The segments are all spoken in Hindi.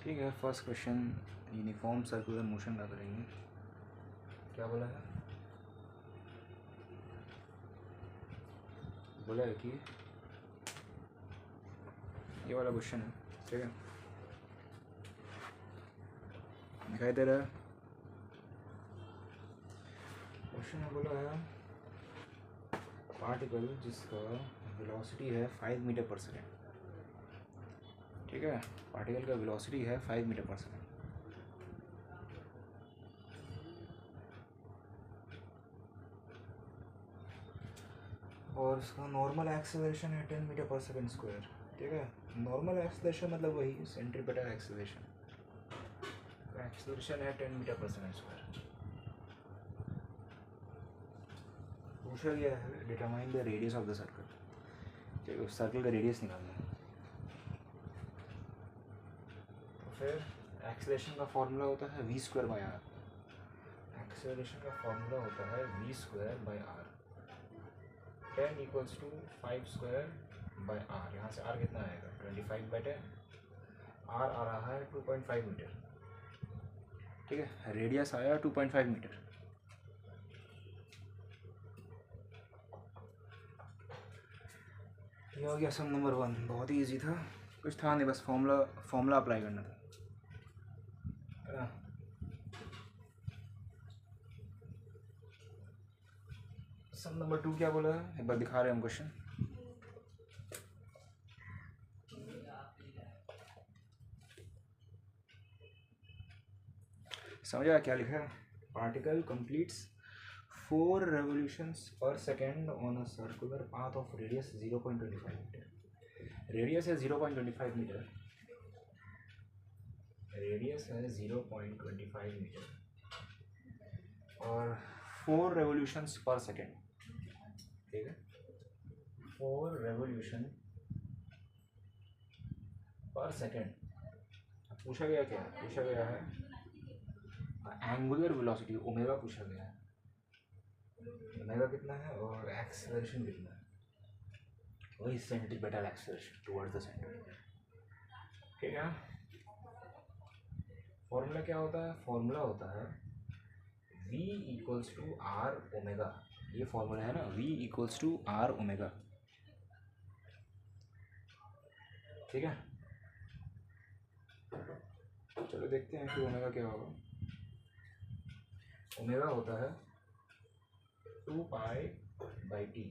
ठीक है, first question uniform circular motion का करेंगे। क्या बोला है? बोला है कि ये वाला क्वेश्चन है, ठीक है, दिखाई दे रहा है क्वेश्चन में। बोला है पार्टिकल जिसका वेलोसिटी है 5 मीटर पर सेकेंड, ठीक है, पार्टिकल का वेलोसिटी है 5 मीटर पर सेकेंड, और उसका नॉर्मल एक्सेलरेशन है 10 मीटर पर सेकेंड स्क्वायर, ठीक है। नॉर्मल एक्सेलरेशन मतलब वही सेंट्रीपिटल एक्सेलरेशन, एक्सेलरेशन है 10 मीटर पर सेकेंड स्क्वायर। पूछा गया है determine the radius of the circle, ठीक है, उस सर्कल का रेडियस निकालना है। तो फिर एक्सेलरेशन का फॉर्मूला होता है v square by r. Acceleration का फॉर्मूला होता है v square by r. 10 equals to 5 square by r. यहाँ से r कितना आएगा? 25/10। r आ रहा है 2.5 मीटर, ठीक है। रेडियस आया 2.5 मीटर। ये हो गया सम नंबर 1। बहुत ही इजी था, कुछ था नहीं, बस फॉर्मूला अप्लाई करना था, है ना। सम नंबर 2 क्या बोला है, एक बार दिखा रहे हैं हम क्वेश्चन। समझा क्या लिखा है? Particle completes 4 revolutions per second on a circular path of radius 0.25 metre. Radius है 0.25 मीटर, रेडियस है 0.25 मीटर और 4 revolutions पर सेकेंड, ठीक है, 4 revolution पर सेकेंड। पूछा गया क्या है? पूछा गया है एंगुलर वेलोसिटी ओमेगा पूछा गया है। ओमेगा कितना है और एक्सेलरेशन कितना है, वही centripetal acceleration towards the centre, ठीक है। फॉर्मूला क्या होता है? फॉर्मूला होता है v equals to r omega. ये फॉर्मूला है ना, v equals to r omega, ठीक है। चलो देखते हैं कि ओमेगा क्या होगा। ओमेगा होता है 2π/t,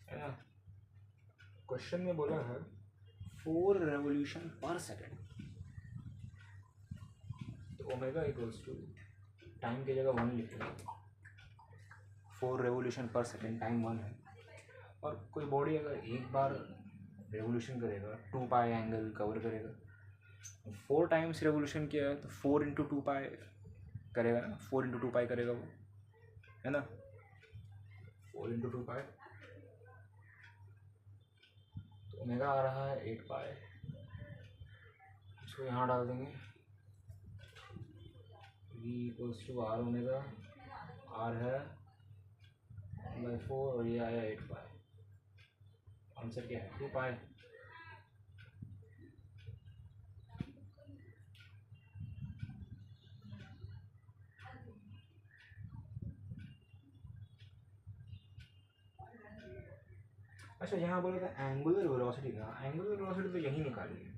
है ना। क्वेश्चन में बोला है 4 revolution पर सेकेंड, तो ओमेगा इक्वल्स टू टाइम की जगह 1 लिख लेंगे। 4 revolution पर सेकेंड, टाइम 1 है, और कोई बॉडी अगर एक बार रेवोल्यूशन करेगा 2π एंगल कवर करेगा। 4 टाइम्स रेवोल्यूशन किया है तो 4 इंटू 2π करेगा ना, 4 इंटू 2π करेगा वो, है ना। 4 इंटू 2π, तो ओमेगा आ रहा है 8π। इसको यहाँ डाल देंगे, v equals to r omega, r है 1/4 और ये आया 8π। आंसर क्या है? 2π। अच्छा, यहाँ बोला था एंगुलर वेलोसिटी का। एंगुलर वेलोसिटी तो यही निकाली है,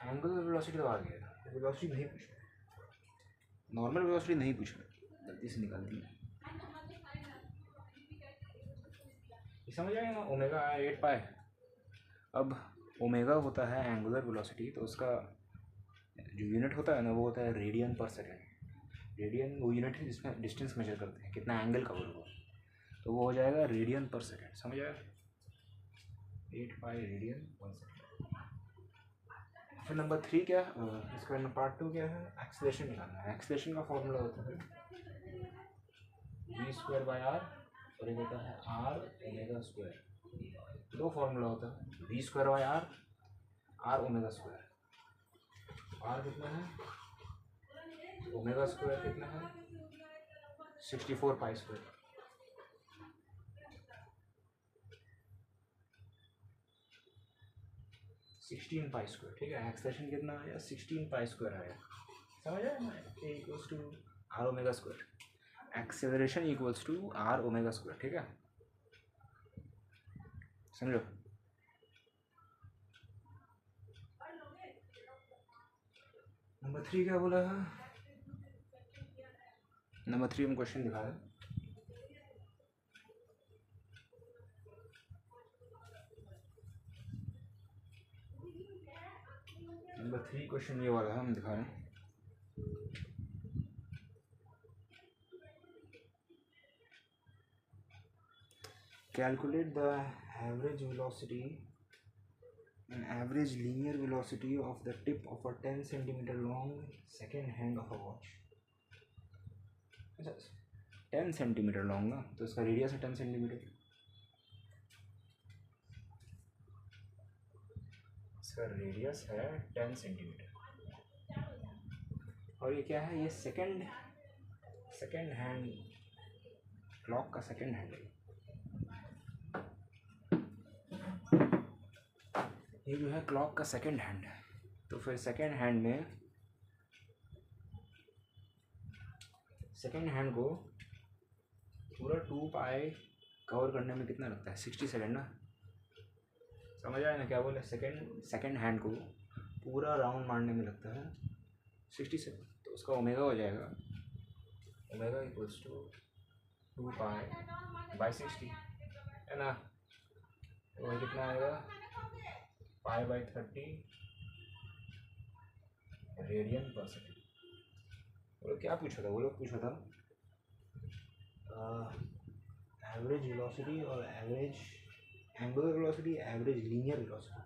एंगुलर वेलोसिटी तो आ गया, वेलोसिटी नहीं पूछा, नॉर्मल वेलोसिटी नहीं पूछा, गलती से निकाल दी। समझ आएगा ना, ओमेगा आया 8π। अब ओमेगा होता है एंगुलर वेलोसिटी, तो उसका जो यूनिट होता है ना वो होता है रेडियन पर सेकेंड। रेडियन वो यूनिट है जिसमें डिस्टेंस मेजर करते हैं, कितना एंगल कवर हुआ, तो वो हो जाएगा रेडियन पर सेकेंड। समझ आया? 8π रेडियन पर सेकेंड। फिर नंबर 3 क्या है? इसका पार्ट 2 क्या है? एक्सेलरेशन निकालना है। एक्सेलरेशन का फॉर्मूला होता है v स्क्वायर बाई आर, और एक होता है आर ओमेगा स्क्वायर। दो फॉर्मूला होता है v square by r, r omega square. R कितना है? ओमेगा स्क्वायर कितना है? 64π स्क्वायर। 16 पाई स्क्वायर, ठीक है। एक्सेलरेशन कितना आया, 16 पाई स्क्वायर आया, समझ आया ना। A equals to r omega square, acceleration equals to r omega square, ठीक है, समझो। नंबर 3 क्या बोला है, नंबर 3 में क्वेश्चन दिखा है। नंबर 3 क्वेश्चन ये वाला है, हम दिखा रहे हैं। Calculate the average velocity and average linear velocity of the tip of a 10 centimeter long second hand of a watch। अच्छा 10 सेंटीमीटर लॉन्ग ना, तो इसका रेडियस है 10 सेंटीमीटर, इसका रेडियस है 10 सेंटीमीटर। और ये क्या है, ये सेकेंड हैंड क्लॉक का सेकेंड हैंड है। ये जो है क्लॉक का सेकेंड हैंड है। तो फिर सेकेंड हैंड को पूरा 2 पाई कवर करने में कितना लगता है, 60 सेकेंड ना, समझ आया ना क्या बोले। सेकेंड हैंड को पूरा राउंड मारने में लगता है 60 सेकेंड, तो उसका ओमेगा हो जाएगा, omega equals to 2 pi by 60, है ना। तो कितना आएगा, pi by 30 radian per second. वो लोग क्या पूछा था, वो लोग पूछा था एवरेज वेलोसिटी और average angular velocity, average linear velocity,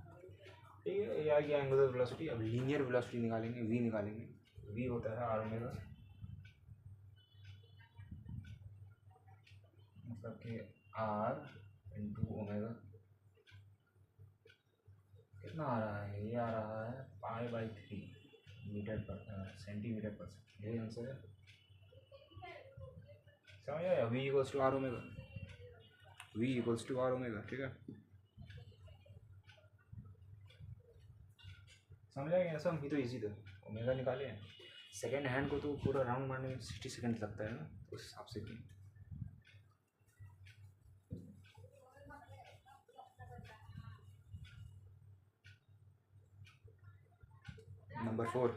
ठीक है। या ये एंगुलर वेलोसिटी, अब लीनियर वेलोसिटी निकालेंगे, वी निकालेंगे। वी होता है आर ओमेगा, मतलब कि आर इंटू ओमेगा। कितना आ रहा है, ये आ रहा है pi by 3 metre per centimetre per second, यही आंसर है, समझ आया। V equals to r omega, v equals to r omega, ठीक है, समझ आएगा ऐसा। हम भी तो इजी था, ओमेगा निकाले हैं। सेकेंड हैंड को तो पूरा राउंड मारने में 60 सेकेंड लगता है ना, उस हिसाब से भी। नंबर 4,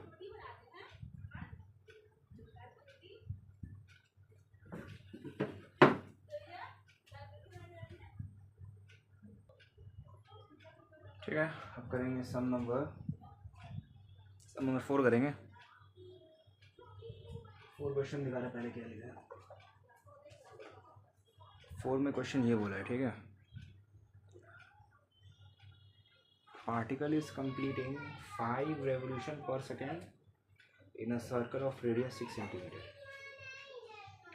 ठीक है। अब करेंगे सम नंबर 4 करेंगे। 4 क्वेश्चन दिखा रहा है, पहले क्या लिखा है। 4 में क्वेश्चन ये बोला है, ठीक है। पार्टिकल इज कंप्लीटिंग 5 रेवोल्यूशन पर second in a circle of radius 6 centimetre.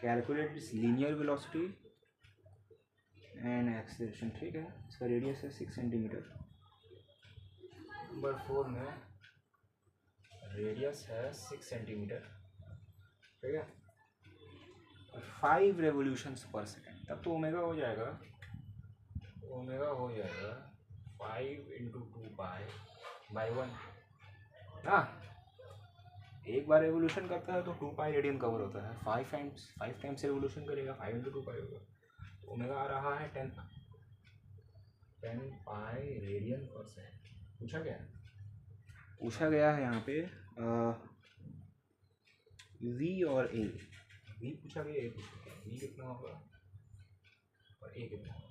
Calculate its linear velocity and acceleration, ठीक है। इसका रेडियस है 6 सेंटीमीटर। नंबर 4 में रेडियस है 6 सेंटीमीटर, ठीक है, 5 रेवोल्यूशंस पर सेकेंड, तब तो ओमेगा हो जाएगा, ओमेगा हो जाएगा 5 इंटू 2 पाई बाई 1 ना। एक बार रेवोल्यूशन करता है तो 2 पाई रेडियन कवर होता है, 5 टाइम्स रेवोल्यूशन करेगा, 5 इंटू 2 पाई होगा। ओमेगा आ रहा है 10 पाई रेडियन पर सेकेंड। पूछा गया है यहाँ पे वी और ए, वी पूछा गया, ए पूछा गया, वी कितना होगा और ए कितना होगा।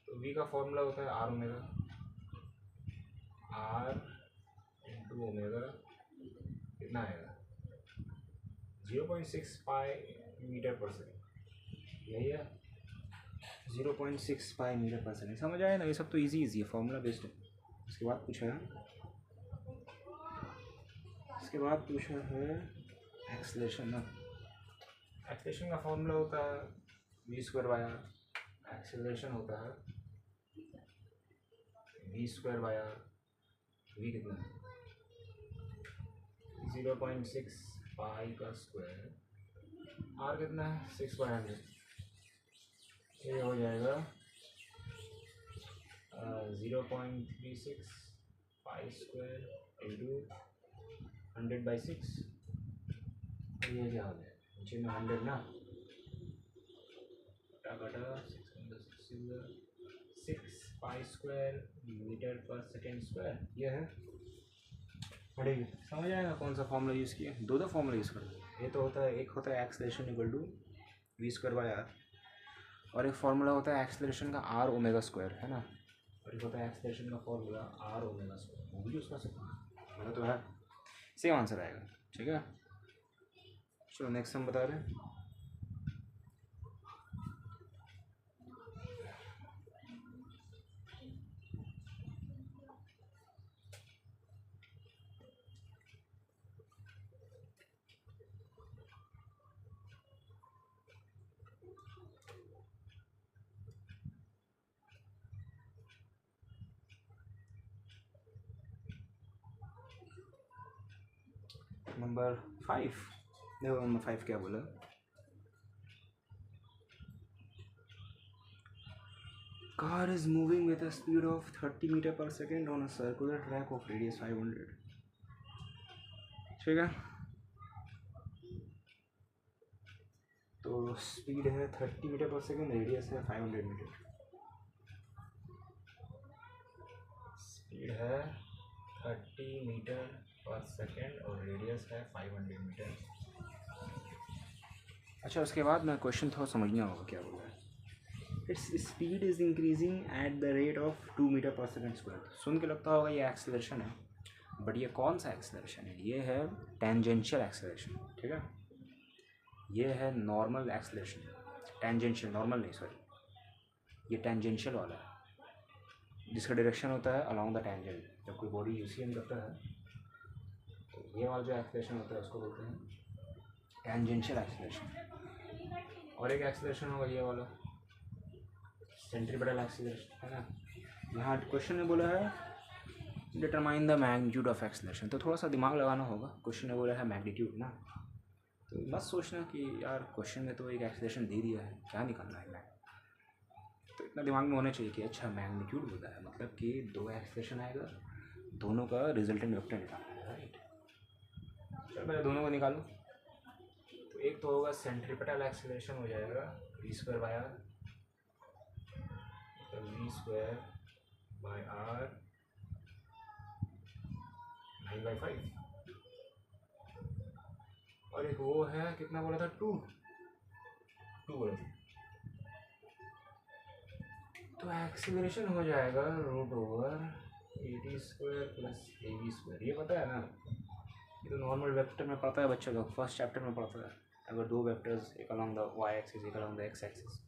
तो वी का फॉर्मूला होता है r omega, r into omega कितना आएगा 0.6 पाई मीटर पर सेकेंड, यही है 0.6 पाई मीटर पर सेकेंड। समझ आया ना, ये सब तो इजी है, फॉर्मूला बेस्ड है। उसके बाद पूछा है एक्सेलरेशन ना। एक्सेलरेशन का फॉर्मूला होता है v square by r, acceleration होता है v square by r. V कितना है 0.6 पाई का स्क्वायर, आर कितना है 6/100, ये हो जाएगा 0.36 पाई स्क्वायर इंटू 100/6। ये क्या हो गया, नीचे में 100 ना, कटा 6 pi square metre per second square, ये है। पढ़ेगी समझ आएगा कौन सा फॉर्मूला यूज़ किया। दो फॉर्मूला यूज़ कर दो। ये तो होता है, एक होता है एक्सलेशन इक्वल टू v²/r, और एक फार्मूला होता है एक्सलेशन का r ओमेगा स्क्वायर, है ना, और एक होता है एक्सलेशन का फॉर्मूला r ओमेगा स्क्वायर, वो भी यूज़ कर सकते हैं, मतलब तो है, सेम आंसर आएगा। ठीक है, चलो नेक्स्ट हम बता रहे हैं। नंबर 5, देखो नंबर 5 क्या बोला, car is moving with a speed of 30 metre per second on a circular track of radius 500। ठीक है, तो स्पीड है 30 मीटर पर सेकेंड, रेडियस है 500 मीटर। स्पीड है 30 मीटर पर सेकेंड और रेडियस है 500 मीटर। अच्छा, उसके बाद ना क्वेश्चन थोड़ा समझना होगा क्या बोल रहा है। Its speed is increasing at the rate of 2 metre per second square. सुन के लगता होगा ये एक्सेलरेशन है, बट ये कौन सा एक्सेलरेशन है, ये है टेंजेंशियल एक्सेलरेशन। ठीक है, ये है नॉर्मल एक्सेलरेशन, टेंजेंशियल, नॉर्मल नहीं सॉरी, ये टेंजेंशियल वाला है, जिसका डायरेक्शन होता है अलॉन्ग द टेंजेंट। जब कोई बॉडी यूसीएम करता है तो ये वाला जो एक्सेलरेशन होता है उसको बोलते हैं टेंजेंशियल एक्सेलरेशन। और एक एक्सेलरेशन होगा ये वाला, सेंट्रीपिटल एक्सेलरेशन, है ना। यहाँ क्वेश्चन में बोला है determine the magnitude of acceleration, तो थोड़ा सा दिमाग लगाना होगा। क्वेश्चन में बोला है मैग्नीट्यूड ना, तो मत सोचना कि यार क्वेश्चन में तो एक एक्सेलरेशन दे दिया है, क्या निकालना है। तो इतना दिमाग में होना चाहिए कि अच्छा मैग्नीट्यूड बोला है, मतलब कि दो एक्सेलरेशन आएगा, दोनों का रिजल्टेंट वेक्टर निकालना है, राइट। चलो पहले दोनों को निकालो। तो एक तो होगा सेंट्रीपिटल एक्सेलरेशन, हो जाएगा v²/r, v²/r 9/5, और एक वो है कितना बोला था, 2 बोला था। तो एक्सेलरेशन हो जाएगा √/AT² + AB²। ये पता है ना, ये तो नॉर्मल वेक्टर में पढ़ता है बच्चा लोग, फर्स्ट चैप्टर में पढ़ता है। अगर दो वेक्टर्स, एक अलॉन्ग द वाई एक्सिस, एक अलॉन्ग द एक्स एक्सिस,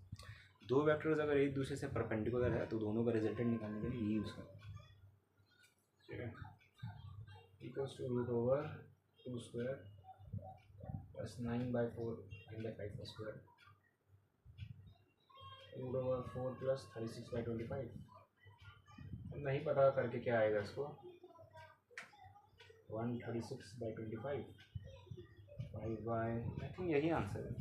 दो वेक्टर्स अगर एक दूसरे से परपेंडिकुलर है तो दोनों का रिजल्टेंट निकालने के लिए ये यूज़ करते हैं। ठीक है, इक्वल्स टू √/2² + 9/4 9/5² √4 + 36/25। नहीं पता करके क्या आएगा इसको, 136/25 5/, आई थिंक यही आंसर है,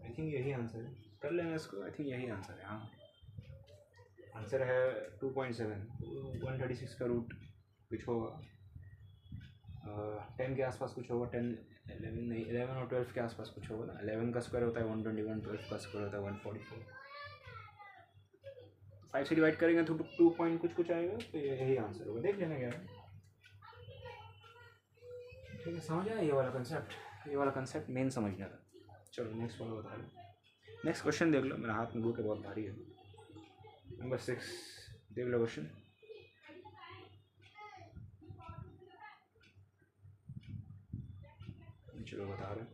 आई थिंक यही आंसर है, कर लेना इसको, आई थिंक यही आंसर है। हाँ, आंसर है 2.7। 136 का रूट कुछ होगा 10 के आसपास कुछ होगा, 10 11 नहीं 11 और 12 के आसपास कुछ होगा ना। 11 का स्क्वायर होता है 121, 12 का स्क्वायर होता है 144। 5 से डिवाइड करेंगे तो 2 पॉइंट कुछ आएगा, तो यही आंसर होगा, देख लेना क्या है। ठीक है, समझ आया ये वाला कंसेप्ट, ये वाला कंसेप्ट मेन समझना था। चलो नेक्स्ट वाला बता लो, नेक्स्ट क्वेश्चन देख लो, मेरा हाथ में बुक है बहुत भारी है। नंबर 6 देख लो क्वेश्चन। चलो बता रहे हैं।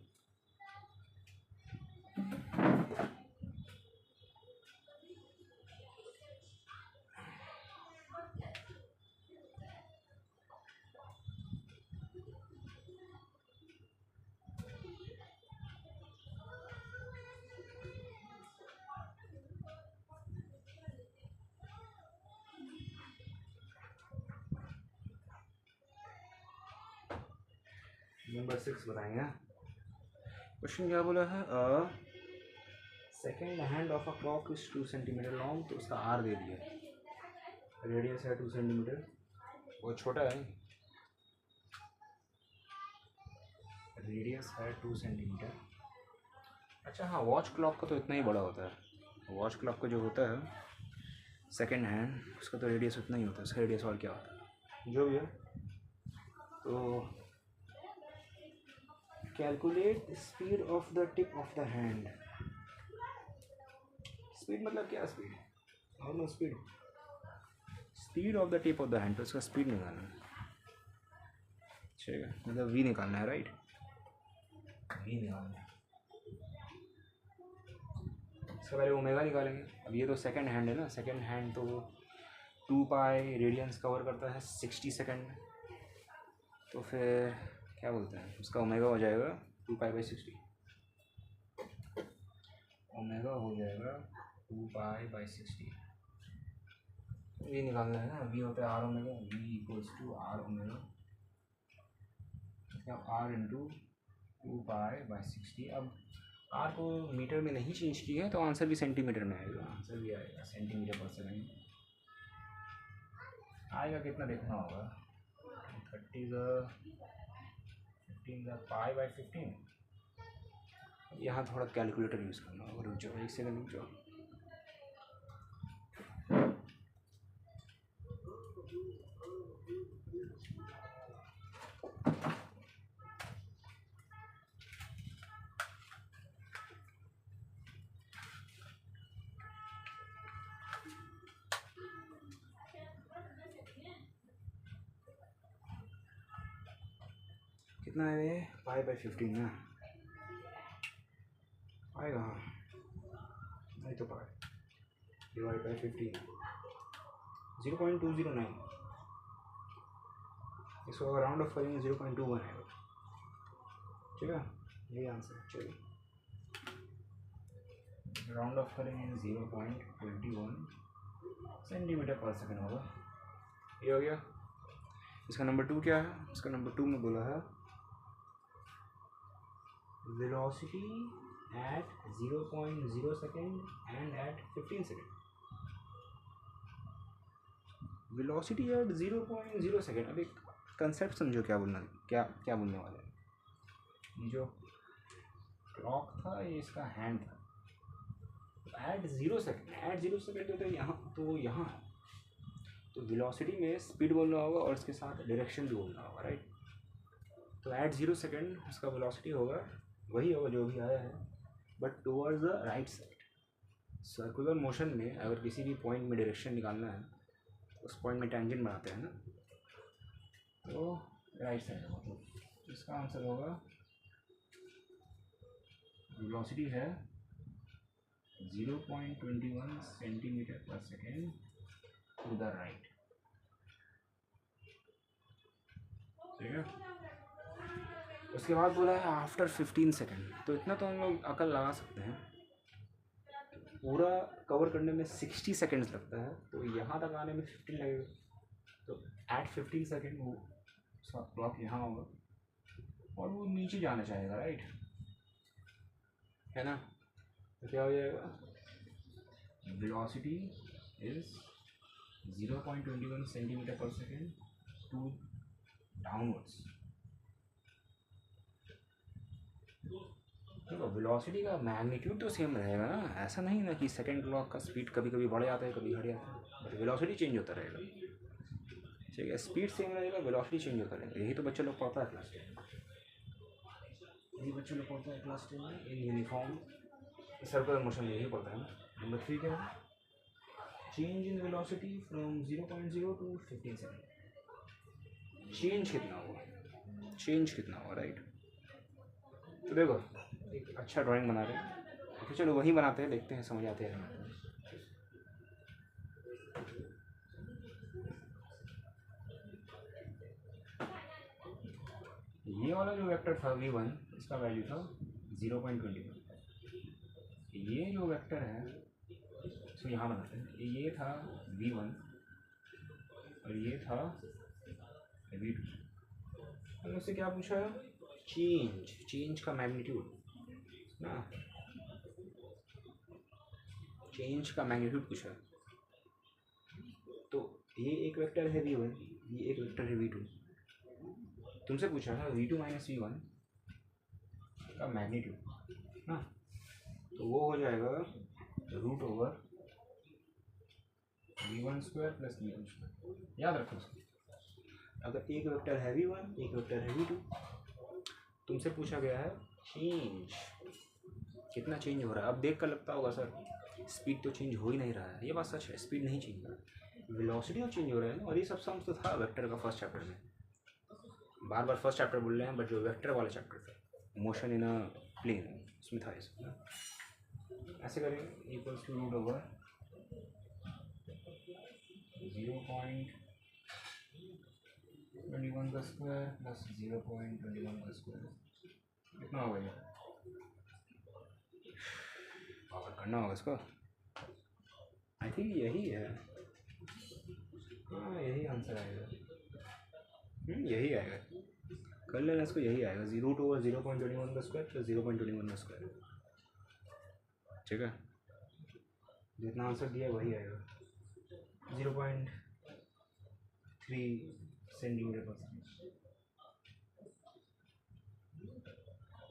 नंबर 6 बताएंगे। क्वेश्चन क्या बोला है, second hand of a clock is 2 centimetre long, तो उसका आर दे दिया, रेडियस है 2 सेंटीमीटर, बहुत छोटा है, रेडियस है 2 सेंटीमीटर। अच्छा हाँ, वॉच क्लॉक का तो इतना ही बड़ा होता है। वॉच क्लॉक का जो होता है सेकेंड हैंड, उसका तो रेडियस उतना ही होता है, उसका रेडियस और क्या होता है, जो भी है। तो calculate speed of the tip of the hand. Speed मतलब क्या speed, normal speed, speed of the tip of the hand, तो उसका स्पीड निकालना है। ठीक है, मतलब वी निकालना है, राइट, वी निकालना है। इससे पहले ओमेगा निकालेंगे। अब ये तो सेकंड हैंड है ना, सेकंड हैंड तो 2 पाई रेडियंस कवर करता है 60 सेकंड, तो फिर क्या बोलते हैं, उसका ओमेगा हो जाएगा 2 पाई बाई 60। ओमेगा हो जाएगा 2 पाई बाई 60। वी निकालना है ना, वी होता है r omega, v equals to r omega, r into 2 pi by 60। अब आर को मीटर में नहीं चेंज किया है तो आंसर भी सेंटीमीटर में आएगा, आंसर भी आएगा सेंटीमीटर पर सेकेंड आएगा। कितना देखना होगा, 15 पाई बाई 15। यहाँ थोड़ा कैलकुलेटर यूज़ करना होगा, रुक जाओ 1 सेकंड रुक जाओ। कितना है ये, पाई बाई 15 ना आएगा, नहीं तो पाई डिवाइड बाई 15 0.209। इसको अगर राउंड ऑफ करेंगे 0.21 आएगा। ठीक है, यही आंसर है। चलिए राउंड ऑफ करेंगे 0.21 सेंटीमीटर पर सेकेंड होगा, ये हो गया। इसका नंबर 2 क्या है, इसका नंबर 2 में बोला है velocity at 0.0 second and at 15 second. velocity at 0.0 second. अब एक कंसेप्ट समझो, क्या बोलना, क्या बोलने वाले हैं। ये जो क्लॉक था ये इसका हैंड था, एट 0 सेकेंड, एट 0 सेकेंड तो यहाँ, तो यहाँ है, तो वेलोसिटी में स्पीड बोलना होगा और इसके साथ डायरेक्शन भी बोलना होगा, राइट। तो एट 0 सेकेंड इसका वेलोसिटी होगा वही होगा जो भी आया है, but towards the right side. Circular motion में अगर किसी भी पॉइंट में डायरेक्शन निकालना है, उस पॉइंट में टेंजेंट बनाते हैं ना, तो राइट साइड होगा। तो इसका आंसर होगा, वेलोसिटी है 0.21 centimetre per second to the right. ठीक है, उसके बाद बोला है आफ्टर 15 सेकेंड। तो इतना तो हम लोग अकल लगा सकते हैं, पूरा कवर करने में 60 सेकेंड्स लगता है, तो यहाँ तक आने में 15 लगेगा। तो एट 15 सेकेंड वो क्लॉक यहाँ होगा और वो नीचे जाना चाहेगा, राइट, है ना। तो क्या हो जाएगा, velocity is 0.21 centimetre per second to downwards. देखो वेलोसिटी का मैग्नीट्यूड तो सेम रहेगा ना, ऐसा नहीं ना कि सेकेंड क्लॉक का स्पीड कभी कभी बढ़ जाता है कभी घट जाता है, बट वेलोसिटी चेंज होता रहेगा। ठीक है, स्पीड सेम रहेगा, वेलोसिटी चेंज होता रहेगा। यही तो बच्चे लोग पढ़ता है क्लास 10 में, यही बच्चे लोग पढ़ता है क्लास 10 में, इन यूनिफॉर्म सर्कुलर मोशन में यही पढ़ता है ना। नंबर 3 क्या है, change in velocity from 0.0 to 15 सेकेंड। चेंज कितना हुआ, चेंज कितना हुआ, राइट। तो देखो एक अच्छा ड्राइंग बना रहे हैं, तो चलो वही बनाते हैं, देखते हैं समझ आते हैं। ये वाला जो वेक्टर था v1, इसका वैल्यू था 0.21। ये जो वेक्टर है इसको यहाँ बनाते हैं, ये था v1 और ये था v2। हमने उससे क्या पूछा, चेंज का मैग्नीट्यूड ना, चेंज का मैग्नीट्यूड पूछा। तो ये एक वेक्टर है v1, ये एक वेक्टर है v2, तुमसे पूछा है v2 माइनस v1 का मैग्नीट्यूड ना, तो वो हो जाएगा root over v1 square plus v2 square. याद रखो उसको, अगर एक वेक्टर है v1 एक वेक्टर है v2, तुमसे पूछा गया है चेंज, कितना चेंज हो रहा है। अब देख कर लगता होगा सर स्पीड तो चेंज हो ही नहीं रहा है, ये बात सच है, स्पीड नहीं चेंज हो रहा है, वेलोसिटी तो चेंज हो रहा है ना। और ये सब सम्स तो था वेक्टर का फर्स्ट चैप्टर में, बार बार फर्स्ट चैप्टर बोल रहे हैं, बट जो वेक्टर वाला चैप्टर था मोशन इन अ प्लेन, उसमें था ये सब। ऐसे करेंगे इक्वल्स टू रूट ओवर 0.21 का स्क्वायर प्लस 0.21 का स्क्वायर, कितना होगा ये, पावर करना होगा इसको। आई थिंक यही है, हाँ यही आंसर आएगा, यही आएगा, कर लेना इसको, यही आएगा, रूट ओवर 0.21 का स्क्वायर प्लस 0.21 का स्क्वायर, ठीक है। जितना आंसर दिया वही आएगा, 0.3 सेंटीमीटर पर सेकेंड।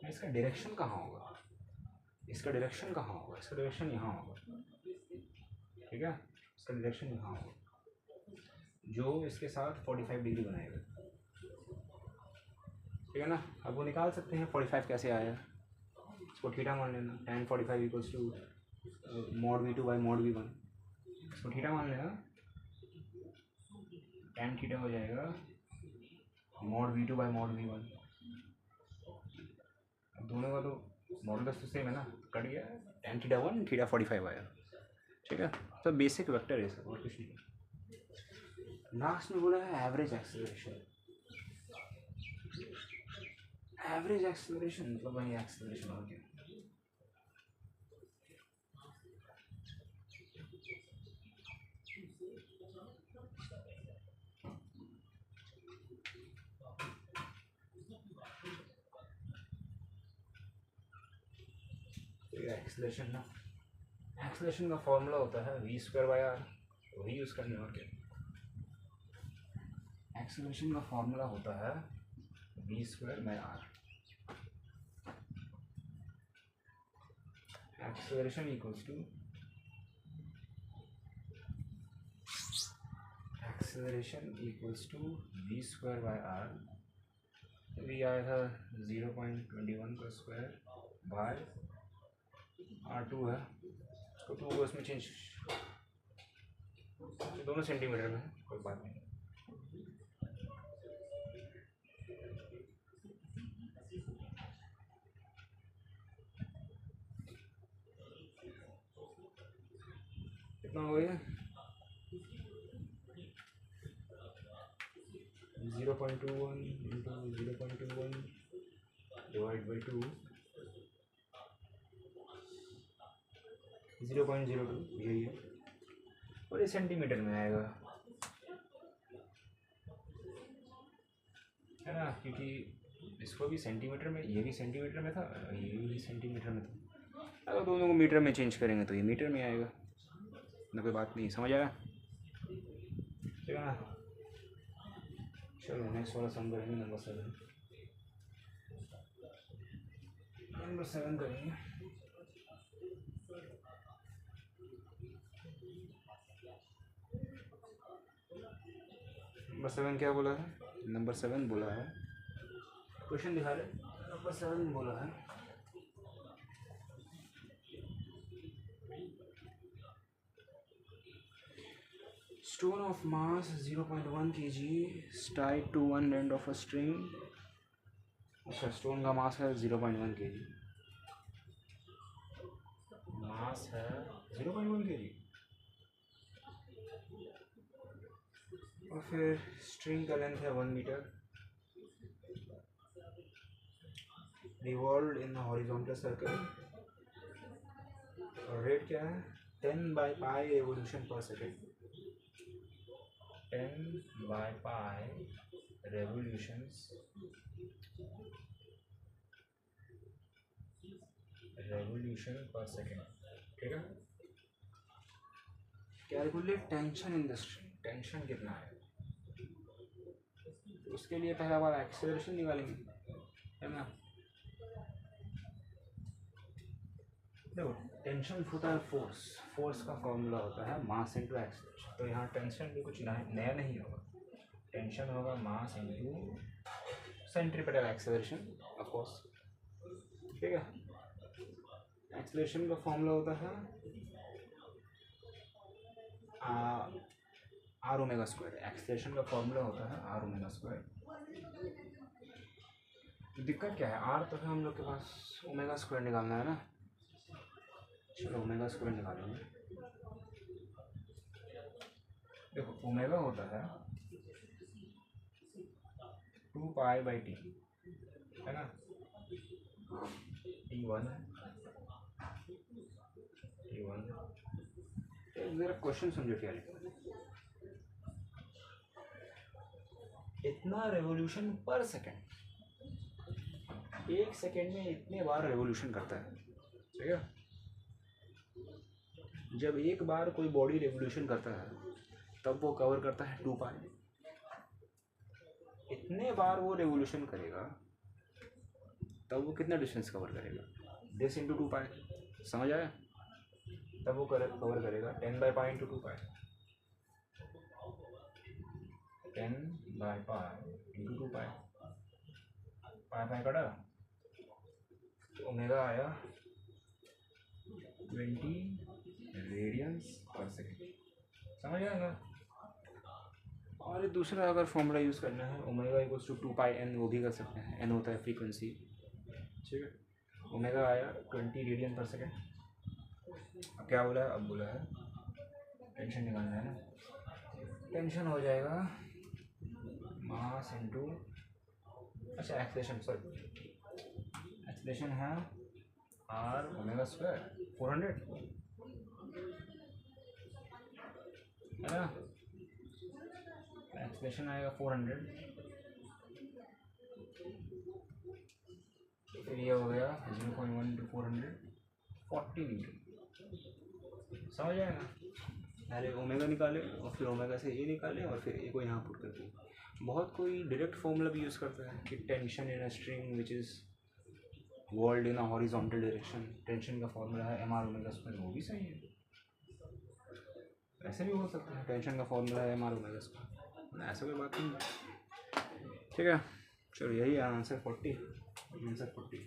इसका डायरेक्शन कहाँ होगा, इसका डायरेक्शन कहाँ होगा, इसका डायरेक्शन यहाँ होगा, ठीक है, इसका डायरेक्शन यहाँ होगा जो इसके साथ 45 डिग्री बनाएगा, ठीक है ना। अब वो निकाल सकते हैं 45 कैसे आया, इसको थीटा मान लेना, tan 45 equals to mod v2 by mod v1, इसको थीटा मान लेना, tan थीटा हो जाएगा mod v2 by mod v1। अब दोनों का तो मॉडुलस तो सेम है ना, कट गया, tan थीटा 1 थीटा 45 आया, ठीक है। तो बेसिक वेक्टर है सब, और कुछ नहीं। लास्ट में बोला है एवरेज एक्सेलरेशन, एवरेज एक्सेलरेशन मतलब वही एक्सेलरेशन हो गया। एक्सेलरेशन ना, एक्सेलरेशन का फॉर्मूला होता है v स्क्वायर बाई आर, वही यूज़ करने और क्या। एक्सेलरेशन का फॉर्मूला होता है v square by r, acceleration equals to v square by r, v आया था 0.21 का स्क्वायर बाय r2 है, तो 2 को इसमें चेंज, दोनों सेंटीमीटर में, कोई बात नहीं। कितना हो गया, 0.21 इंटू 0.21 डिवाइड बाई 2, 0.02, यही है, और ये सेंटीमीटर में आएगा, है ना, क्योंकि इसको भी सेंटीमीटर में, ये भी सेंटीमीटर में था, ये भी सेंटीमीटर में था, अगर दोनों को मीटर में चेंज करेंगे तो ये मीटर में आएगा ना, कोई बात नहीं, समझ आएगा, ठीक है ना। चलो नेक्स्ट वाला सम करेंगे, नंबर 7 करेंगे। नंबर 7 क्या बोला है, नंबर 7 बोला है, क्वेश्चन दिखा रहे, नंबर 7 बोला है stone of mass 0.1 kg is tied to one end of a string। अच्छा, स्टोन का मास है 0.1 kg, मास है 0.1 kg, और फिर स्ट्रिंग का लेंथ है 1 metre, revolve in horizontal circle, और रेट क्या है 10/π रेवोल्यूशन पर सेकेंड, 10/π रेवोल्यूशंस पर सेकेंड, ठीक है। Calculate tension in the string, tension कितना है, उसके लिए पहला बार एक्सेलरेशन निकालेंगे, है ना। देखो टेंशन होता है फोर्स, फोर्स का फॉर्मूला होता है मास इंटू एक्सेलरेशन। तो यहाँ टेंशन भी कुछ नया नहीं होगा, टेंशन होगा mass into centripetal acceleration of course, ठीक है। एक्सेलरेशन का फॉर्मूला होता है आर ओमेगा स्क्वायर। एक्सेलरेशन का फॉर्मूला होता है आर ओमेगा स्क्वायर। दिक्कत क्या है, आर तो है हम लोग के पास, ओमेगा स्क्वायर निकालना है ना। चलो ओमेगा स्क्वायर निकालेंगे। देखो ओमेगा होता है 2 पाई बाई टी, है ना। T1 ज़रा क्वेश्चन समझो क्या लिखा है। इतना रेवोल्यूशन पर सेकेंड, एक सेकेंड में इतने बार रेवोल्यूशन करता है, ठीक है। जब एक बार कोई बॉडी रेवोल्यूशन करता है तब वो कवर करता है 2 पाई। इतने बार वो रेवोल्यूशन करेगा तब वो कितना डिस्टेंस कवर करेगा, दिस इंटू 2 पाई, समझ आया। तब वो कवर करेगा 10 by pi into 2 pi, 10 by pi into 2 पाई, पाई पाई कटा तो ओमेगा आया 20 रेडियंस पर सेकेंड, समझ आया ना। और दूसरा अगर फॉर्मूला यूज़ करना है omega equals to 2 pi n, वो भी कर सकते हैं, एन होता है फ्रीक्वेंसी, ठीक है। ओमेगा आया 20 रेडियन पर सेकेंड। अब क्या बोला है, अब बोला है टेंशन निकालना है ना। टेंशन हो जाएगा मास इंटू, अच्छा एक्सेलरेशन, सॉरी एक्सेलरेशन है आर ओमेगा स्क्वायर 400, है ना। एक्सेलरेशन आएगा 400, फिर ये हो गया 0.1 इंटू 400 40 न्यूटन, समझ आएगा। पहले ओमेगा निकाले और फिर ओमेगा से ए निकाले और फिर ए को यहाँ पुट कर दिए। बहुत कोई डायरेक्ट फॉर्मूला भी यूज़ करता है कि tension in a string which is world in a horizontal direction, tension का फॉर्मूला है एम आर ओमेगा स्क्वायर, वो भी सही है। ऐसे भी हो सकता है टेंशन का फॉर्मूला है एम आर ओमेगा स्क्वायर, ऐसा कोई बात नहीं, ठीक है। चलो यही है आंसर 40, आंसर 40।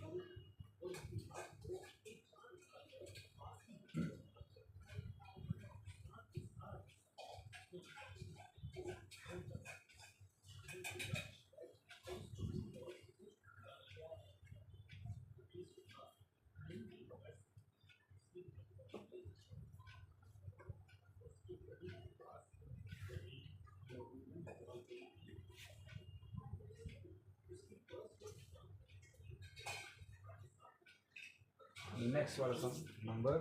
नेक्स्ट वाला सम नंबर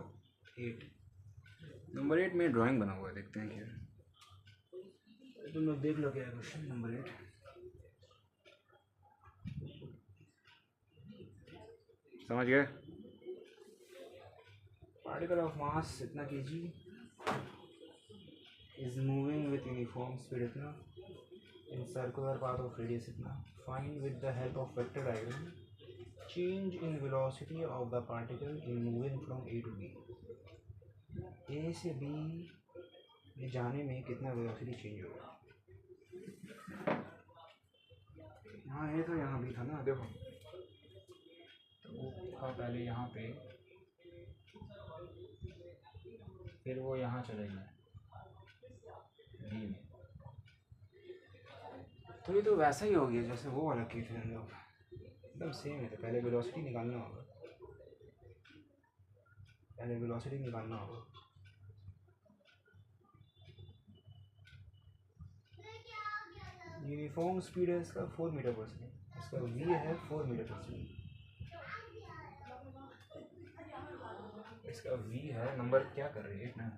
8। नंबर 8 में ड्राइंग बना हुआ है, देखते हैं क्या। तुम लोग देख लो क्या है क्वेश्चन नंबर 8। समझ गए। पार्टिकल ऑफ मास इतना kg is moving with uniform speed इतना in circular path of radius इतना, find with the help of vector diagram change in velocity of the particle in moving from A to B। A से B में जाने में कितना वेलोसिटी चेंज होगा। हाँ ये तो यहाँ भी था ना, देखो तो वो था पहले यहाँ पे, फिर वो यहाँ चले गए B में, तो ये तो वैसा ही हो गया जैसे वो वाला की थे हम लोग, एकदम सेम है। तो पहले वेलोसिटी निकालना होगा, पहले वेलोसिटी निकालना होगा। यूनिफॉर्म स्पीड है इसका 4 मीटर पर सेकेंड, इसका v है 4 मीटर पर सेकेंड, इसका v है नंबर क्या कर रही है ना,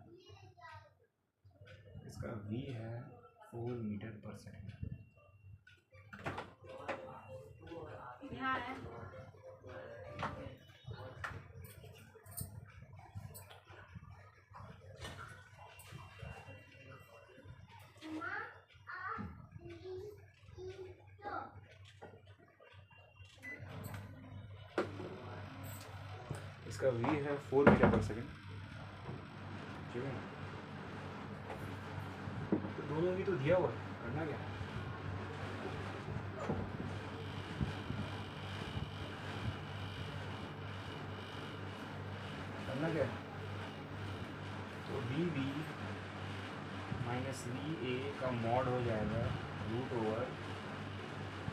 इसका v है 4 मीटर पर सेकेंड। इसका v है 4 मीटर पर सेकेंड, ठीक है। तो दोनों भी तो दिया हुआ है, करना क्या है? करना क्या है? तो v v minus v a का मॉड हो जाएगा root over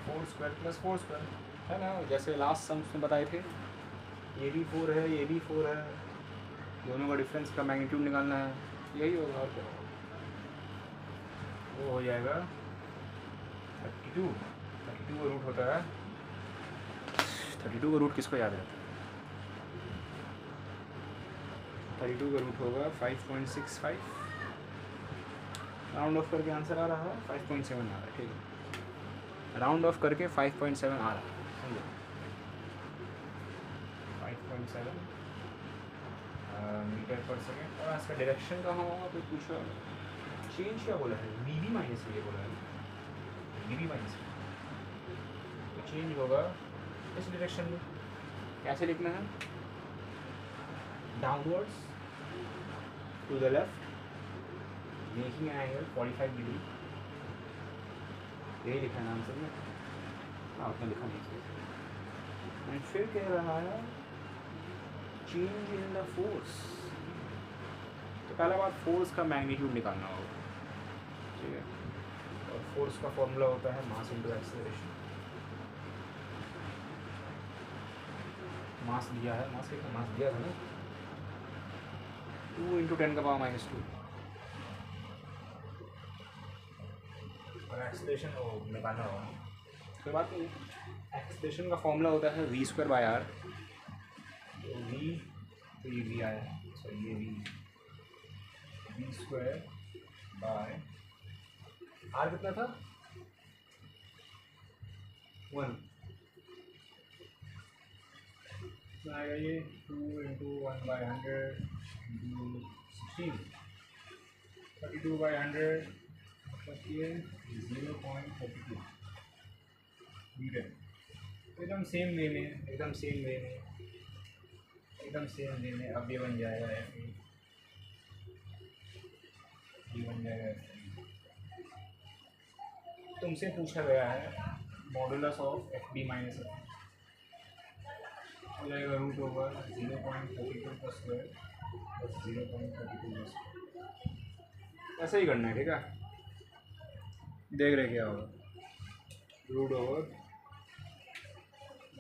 4 square plus 4 square, है ना, जैसे लास्ट सम्स में बताए थे। ये भी 4 है, ये भी 4 है, दोनों का डिफरेंस का मैग्नीट्यूड निकालना है, यही होगा और क्या होगा। वो हो जाएगा 32 का रूट होता है, 32 का रूट किसको याद रहता है? 32 का रूट होगा 5.65, राउंड ऑफ करके आंसर आ रहा है 5.7 आ रहा है, ठीक है। राउंड ऑफ करके 5.7 आ रहा है, समझो 5.7 मीटर पर सेकेंड। और इसका डायरेक्शन कहाँ होगा कोई पूछा? चेंज क्या बोला है? वी बी माइनस ये बोला है, वी बी माइनस तो चेंज होगा इस डायरेक्शन में। कैसे लिखना है? Downwards to the left making an angle 45 degree, यही लिखा है ना आंसर में। हाँ, उतना लिखा नहीं चाहिए। एंड फिर कह रहा है चेंज इन द फोर्स, तो पहला बात फोर्स का मैग्नीट्यूड निकालना होगा, ठीक है। और फोर्स का फॉर्मूला होता है मास इनटू एक्सेलरेशन। मास दिया है, मास दिया था ना, 2 × 10⁻², और एक्सेलरेशन वो निकालना होगा, कोई बात नहीं। एक्सेलरेशन का फॉर्मूला होता है v²/r, तो v, तो ये v आया, सो ये v² बाय r कितना था? 1 आएगा ये 2 × 1/100 × 16, 32/100 मतलब ये 0.32 मीटर। एकदम सेम वे में, एकदम सेम वे में अब ये बन जाएगा ये बन जाएगा। तुमसे पूछा गया है modulus of f b minus f, हो जाएगा रूट ओवर 0.32 का स्क्वायर प्लस 0.32 का स्क्वायर। ऐसा ही करना है, ठीक है। देख रहे क्या होगा, root over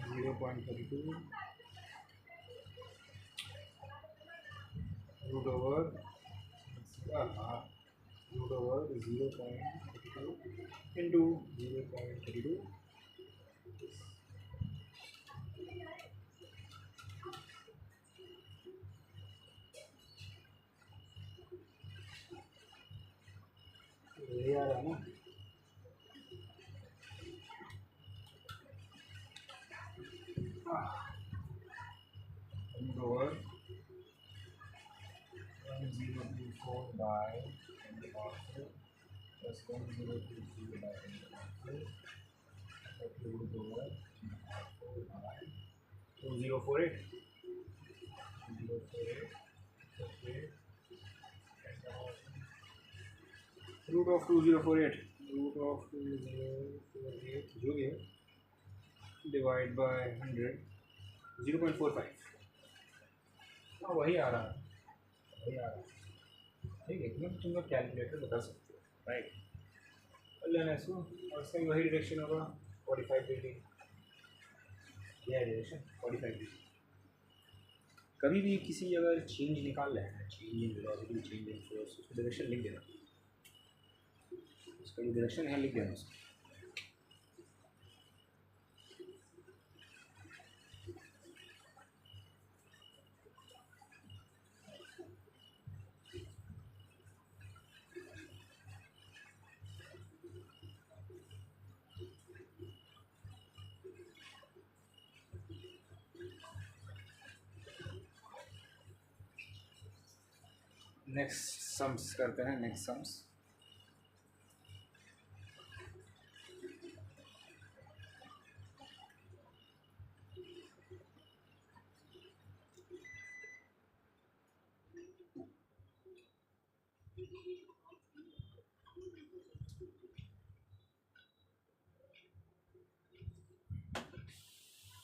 0.32 root over 0.32 into 0.32 यही आ रहा है ना। रूट ओवर 1024 बाय 10 प्लस 1023 by 10 root over 2048 root of 2048 जो भी है डिवाइड बाय 100 0.45। हाँ वही आ रहा है, ठीक है। मतलब तुम लोग कैलकुलेटर बता सकते हो, राइट, कर लेना इसको। और इसका वही डायरेक्शन होगा 45 डिग्री, यह डायरेक्शन 45 डिग्री। कभी भी किसी अगर चेंज निकाल रहे हैं, change in velocity, change in force, उसका डायरेक्शन लिख देना, उसका जो डायरेक्शन है लिख देना उसका। नेक्स्ट सम्स करते हैं, नेक्स्ट सम्स।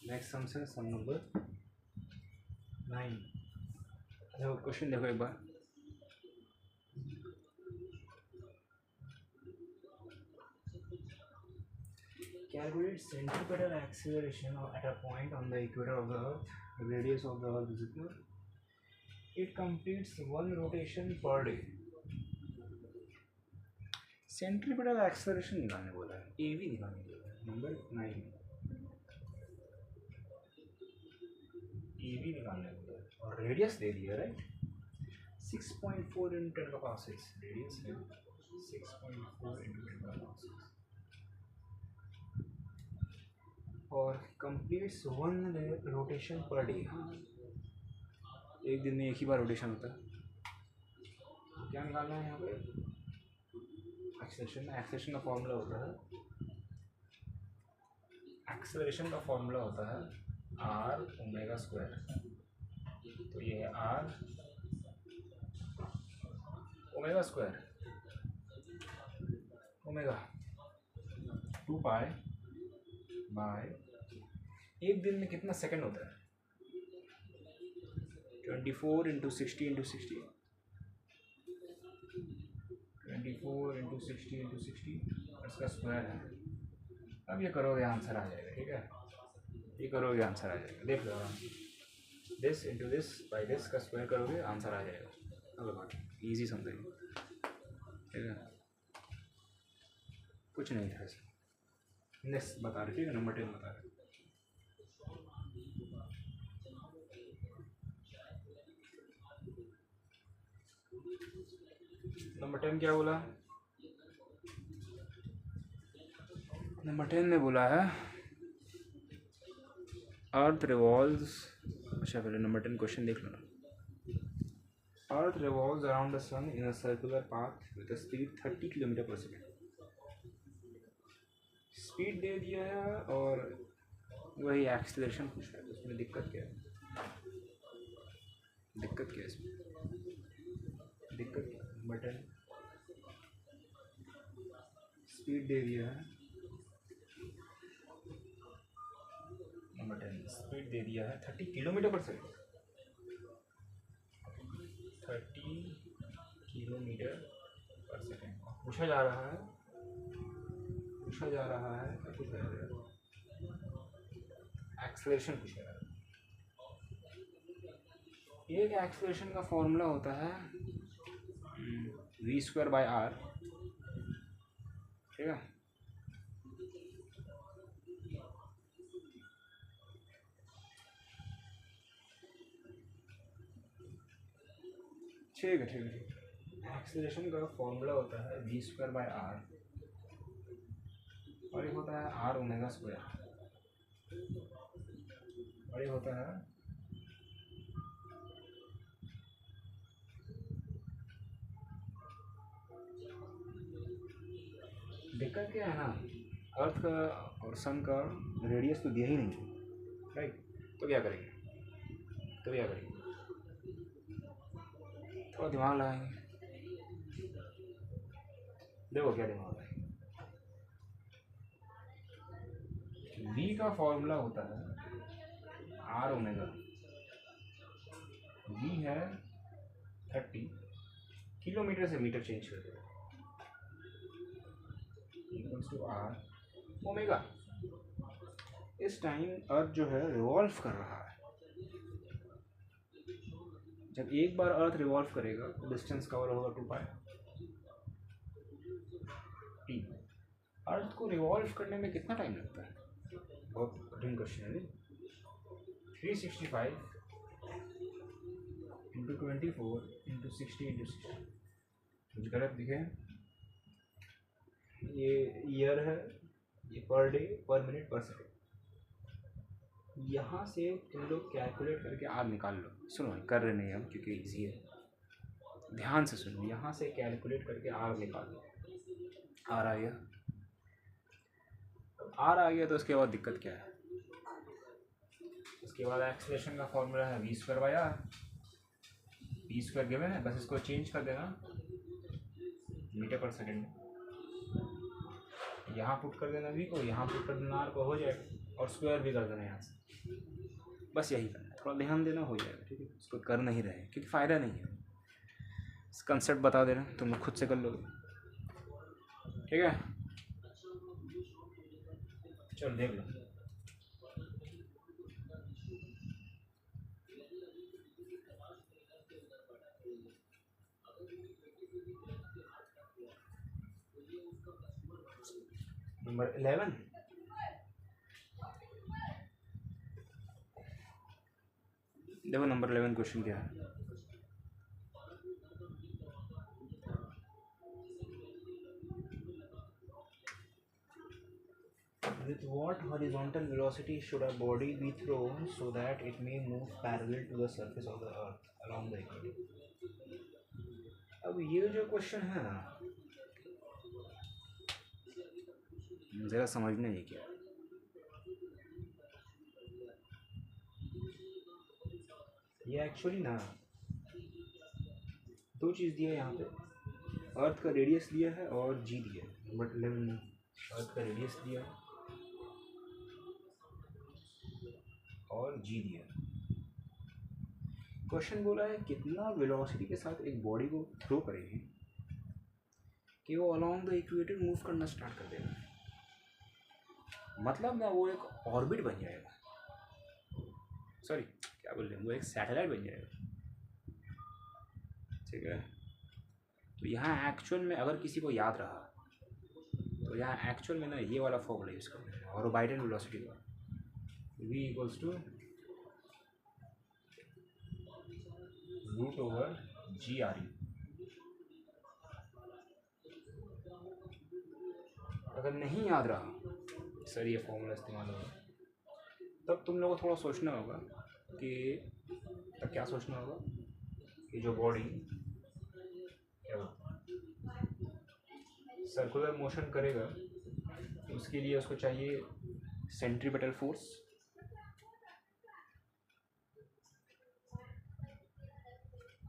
नेक्स्ट सम से सम नंबर 9। देखो क्वेश्चन देखो एक बार। Calculate centripetal acceleration at a point on the equator of the Earth. The radius of the Earth is equal. It completes one rotation per day. Centripetal acceleration निकालने बोला है, AV निकालने बोला है, नंबर 9 AV निकालने बोला है और रेडियस दे दिया राइट 6.4 into 10 का पावर 6 रेडियस है 6.4 into 10 का पावर 6 और completes one rotation per day. एक दिन में एक ही बार रोटेशन होता है। क्या निकालना है यहाँ पे एक्सेलरेशन का फॉर्मूला होता है आर ओमेगा स्क्वायर। तो ये है r omega square omega 2 pi by एक दिन में कितना सेकंड होता है 24 into 60 into 60 24 into 60 into 60 इसका स्क्वायर है। अब ये करोगे आंसर आ जाएगा। ठीक है ये करोगे आंसर आ जाएगा। देख लो this into this by this का स्क्वायर करोगे आंसर आ जाएगा। अब ईजी समझेंगे। ठीक है कुछ नहीं था इसमें। नेक्स्ट बता रहे ठीक है नंबर 10 बता रहे। नंबर 10 क्या बोला नंबर 10 ने बोला है अर्थ रिवॉल्व्स। अच्छा पहले नंबर 10 क्वेश्चन देख लो ना। Earth revolves around the sun in a circular path with a speed 30 kilometre per second. Speed दे दिया है और वही एक्सीलरेशन पूछ रहा है। उसमें दिक्कत क्या है इसमें दिक्कत क्या है। बटन स्पीड दे दिया है नंबर 10 स्पीड दे दिया है 30 kilometre per second 30 kilometre per second. पूछा जा रहा है एक्सेलरेशन पूछा जा रहा है। एक एक्सेलरेशन का फॉर्मूला होता है v²/r। ठीक है ठीक है एक्सेलरेशन का फॉर्मूला होता है v²/r और ये होता है आर ओमेगा स्क्वायर और ये होता है दिक्कत क्या है ना अर्थ का और सन का रेडियस तो दिया ही नहीं राइट। तो क्या करेंगे थोड़ा दिमाग लगाएंगे। देखो क्या दिमाग लगाएंगे। v का फॉर्मूला होता है आर ओमेगा। v है 30 किलोमीटर से मीटर चेंज कर देगा इक्वल्स टू आर ओमेगा। इस टाइम अर्थ जो है रिवॉल्व कर रहा है। जब एक बार अर्थ रिवॉल्व करेगा तो डिस्टेंस कवर होगा 2 पाई टी। अर्थ को रिवॉल्व करने में कितना टाइम लगता है बहुत कठिन क्वेश्चन है। 365 into 24 into 60 into 60 कुछ गलत दिखे ये ईयर है ये पर डे पर मिनट पर सेकेंड। यहाँ से तुम लोग कैलकुलेट करके आर निकाल लो। सुनो कर रहे नहीं हम क्योंकि इजी है। ध्यान से सुनो यहाँ से कैलकुलेट करके आर निकाल लो। आर आ गया तो उसके बाद दिक्कत क्या है। उसके बाद एक्सेलरेशन का फॉर्मूला है v²/r। v² गिवन है बस इसको चेंज कर देना मीटर पर सेकेंड। यहाँ पुट कर देना v को, यहाँ पुट कर देना r को, हो जाएगा। और स्क्वायर भी कर देना यहाँ से। बस यही करना है, थोड़ा ध्यान देना, हो जाएगा। ठीक है, उसको कर नहीं रहे क्योंकि फ़ायदा नहीं है। इस कंसेप्ट बता दे रहे हैं, तुम लोग खुद से कर लोगे। ठीक है, चलो देख लो। नंबर 11, देखो नंबर 11 क्वेश्चन क्या है। With what horizontal velocity should a body be thrown so that it may move parallel to the surface of the earth along the equator? अब ये जो क्वेश्चन है ना, ज़रा समझना ये क्या है। ये एक्चुअली ना दो चीज़ दिया है यहाँ पे, अर्थ का रेडियस दिया है और जी दिया है। बट 11 में अर्थ का रेडियस दिया है और जी दिया है। क्वेश्चन बोला है कितना वेलोसिटी के साथ एक बॉडी को थ्रो करेगी कि वो अलोंग द इक्वेटर मूव करना स्टार्ट कर देगा। मतलब ना वो एक ऑर्बिट बन जाएगा, सॉरी क्या बोल रहे हैं, वो एक सैटेलाइट बन जाएगा। ठीक है, तो यहाँ एक्चुअल में अगर किसी को याद रहा तो यहाँ एक्चुअल में ना ये वाला फॉर्मूला यूज़ करना है ऑर्बिटल वेलोसिटी का, v इक्वल्स टू √g/r। अगर नहीं याद रहा सर ये फॉर्मूला इस्तेमाल होगा, तब तुम लोगों को थोड़ा सोचना होगा कि तब क्या सोचना होगा कि जो बॉडी सर्कुलर मोशन करेगा उसके लिए उसको चाहिए सेंट्रीपिटल फोर्स,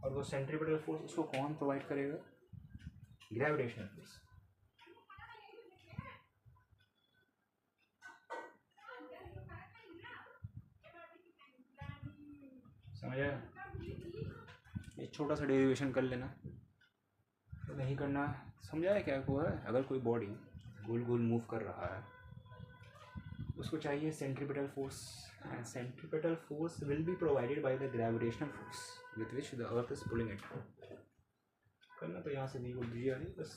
और वो सेंट्रीपिटल फोर्स उसको कौन प्रोवाइड करेगा? Gravitational force. समझ आया? एक छोटा सा डेरिवेशन कर लेना, तो नहीं करना। समझाया क्या हुआ है? अगर कोई बॉडी गोल गोल मूव कर रहा है उसको चाहिए centripetal force, and centripetal force will be provided by the gravitational force with which the earth is pulling it. करना तो यहाँ से भी बोल दीजिए, बस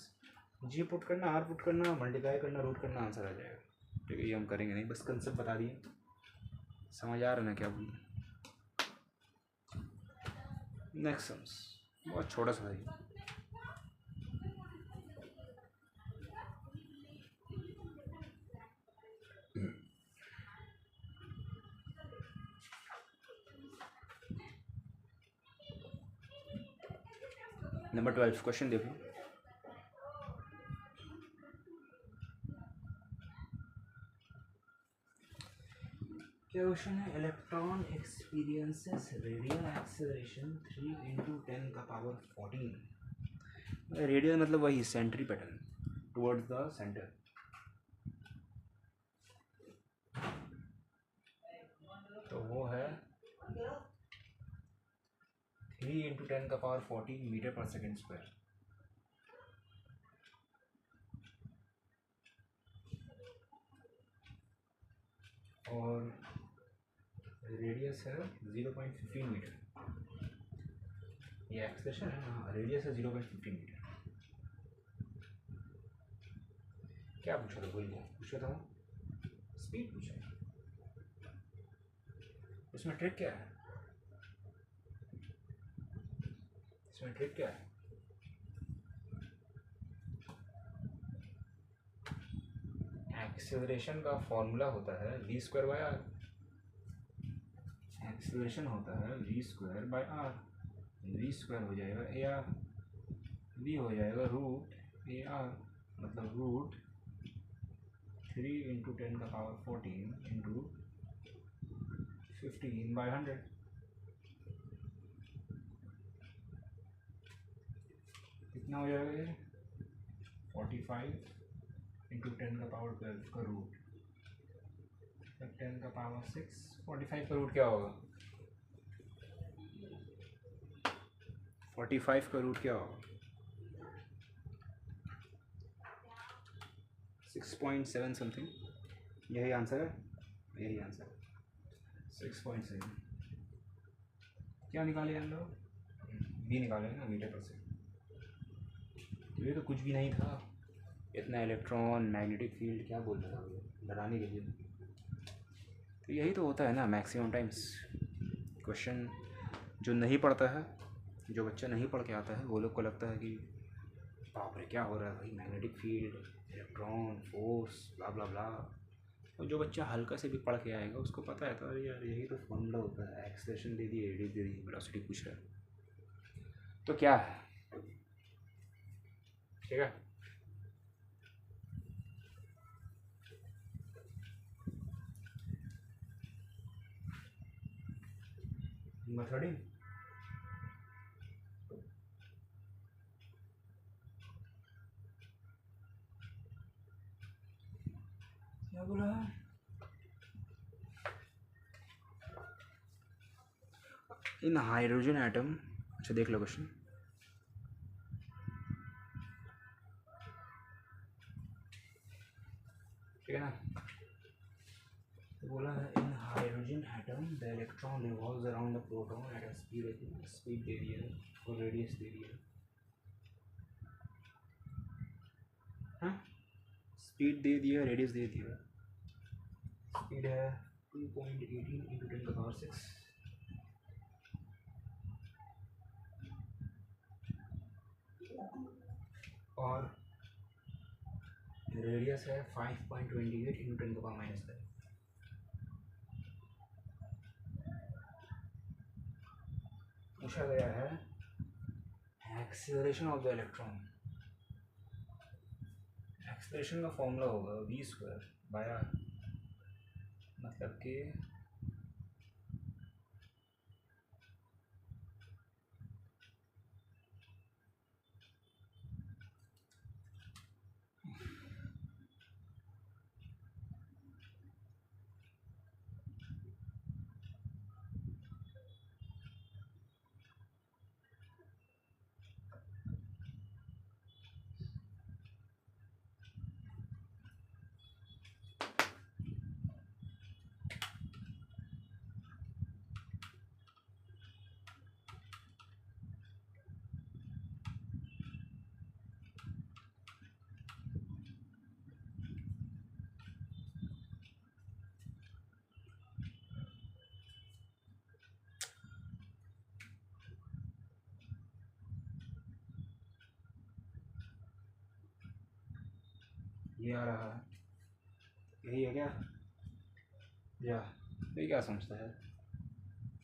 जी पुट करना, आर पुट करना, मल्टीप्लाई करना, रूट करना, आंसर आ जाएगा। ठीक है, ये हम करेंगे नहीं, बस कंसेप्ट बता दिए। समझ आ रहा है ना क्या बोलूँ? नेक्स्ट सम्स बहुत छोटा सा है। नंबर 12 क्वेश्चन देखो। क्या क्वेश्चन है? Electron experiences radial acceleration 3 × 10⁻14। Radial मतलब वही सेंट्रीपिटल टुवर्ड्स द सेंटर। तो वो है 3 × 10⁻14 मीटर पर सेकेंड स्क्वायर। और रेडियस है 0.15 मीटर। ये एक्सप्रेशन है ना, रेडियस है 0.15 मीटर। क्या पूछा था? बोलिए, पूछा था स्पीड पूछा। इसमें ट्रिक क्या है? इसमें ट्रिक क्या है? एक्सेलरेशन का फॉर्मूला होता है v²/r। एक्सेलरेशन होता है v²/r। v² हो जाएगा ar, v हो जाएगा √ar, मतलब √3 × 10⁻14 × 15/100। कितना हो जाएगा ये? 45 इंटू 10⁻12 का रूट, 10⁻6, 45 का रूट क्या होगा? 45 का रूट क्या होगा? 6.7 समथिंग। यही आंसर है, यही आंसर है 6.7। क्या निकाले हम लोग? बी निकाले ना, मीटर पर सेकेंड। ये तो कुछ भी नहीं था, इतना इलेक्ट्रॉन, मैग्नेटिक फील्ड, क्या बोल रहा था डराने के लिए। तो यही तो होता है ना मैक्सिमम टाइम्स। क्वेश्चन जो नहीं पढ़ता है, जो बच्चा नहीं पढ़ के आता है, वो लोग को लगता है कि बाप रे क्या हो रहा है भाई, मैग्नेटिक फील्ड, इलेक्ट्रॉन, फोर्स, ब्ला ब्ला ब्ला। और जो बच्चा हल्का से भी पढ़ के आएगा उसको पता है, तो अरे यार यही तो फॉर्मूला होता है, एक्सेलरेशन दे दिए, रेडियस दे दी, वेलोसिटी पूछ रहा है, तो क्या है, ठीक है। नंबर 13, क्या बोला है? इन हाइड्रोजन एटम, अच्छा देख लो क्वेश्चन। ठीक है ना, तो बोला है in hydrogen atom the electron revolves around the proton at a speed दे दिया और रेडियस दे दिया। हाँ, स्पीड दे दिया, रेडियस दे दिया। स्पीड है 2.18 इंटू 10⁻6, और रेडियस है 5.28 इंटू 10⁻⁻5। पूछा गया है acceleration of the electron. Acceleration का फॉर्मूला होगा v² बाया, मतलब कि ये आ रहा है, यही है क्या? या ये क्या समझता है,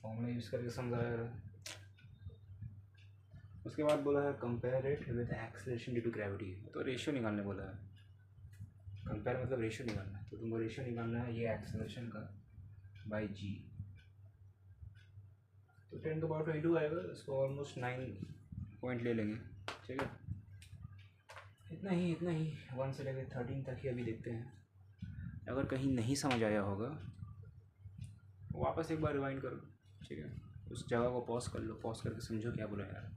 फॉर्मूला यूज़ करके समझाया। उसके बाद बोला है compare it with acceleration due to gravity, तो रेशियो निकालने बोला है। कंपेयर मतलब रेशियो निकालना है, तो तुमको रेशियो निकालना है ये एक्सेलरेशन का बाई जी। तो 10⁻22 आएगा, इसको ऑलमोस्ट 9 पॉइंट ले लेंगे, ठीक है। इतना ही 1 से लेकर 13 तक ही अभी देखते हैं। अगर कहीं नहीं समझ आया होगा वापस एक बार रिवाइंड करो, ठीक है। उस जगह को पॉज कर लो, पॉज करके समझो क्या बोला यार।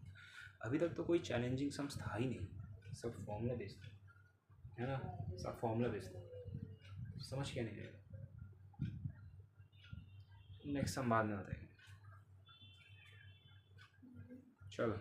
अभी तक तो कोई चैलेंजिंग सम्स था ही नहीं, सब फॉर्मूला बेस्ड है ना, सब फॉर्मूला बेस्ड, समझ क्या नहीं आएगा। नेक्स्ट हम बाद में बताएंगे, चलो।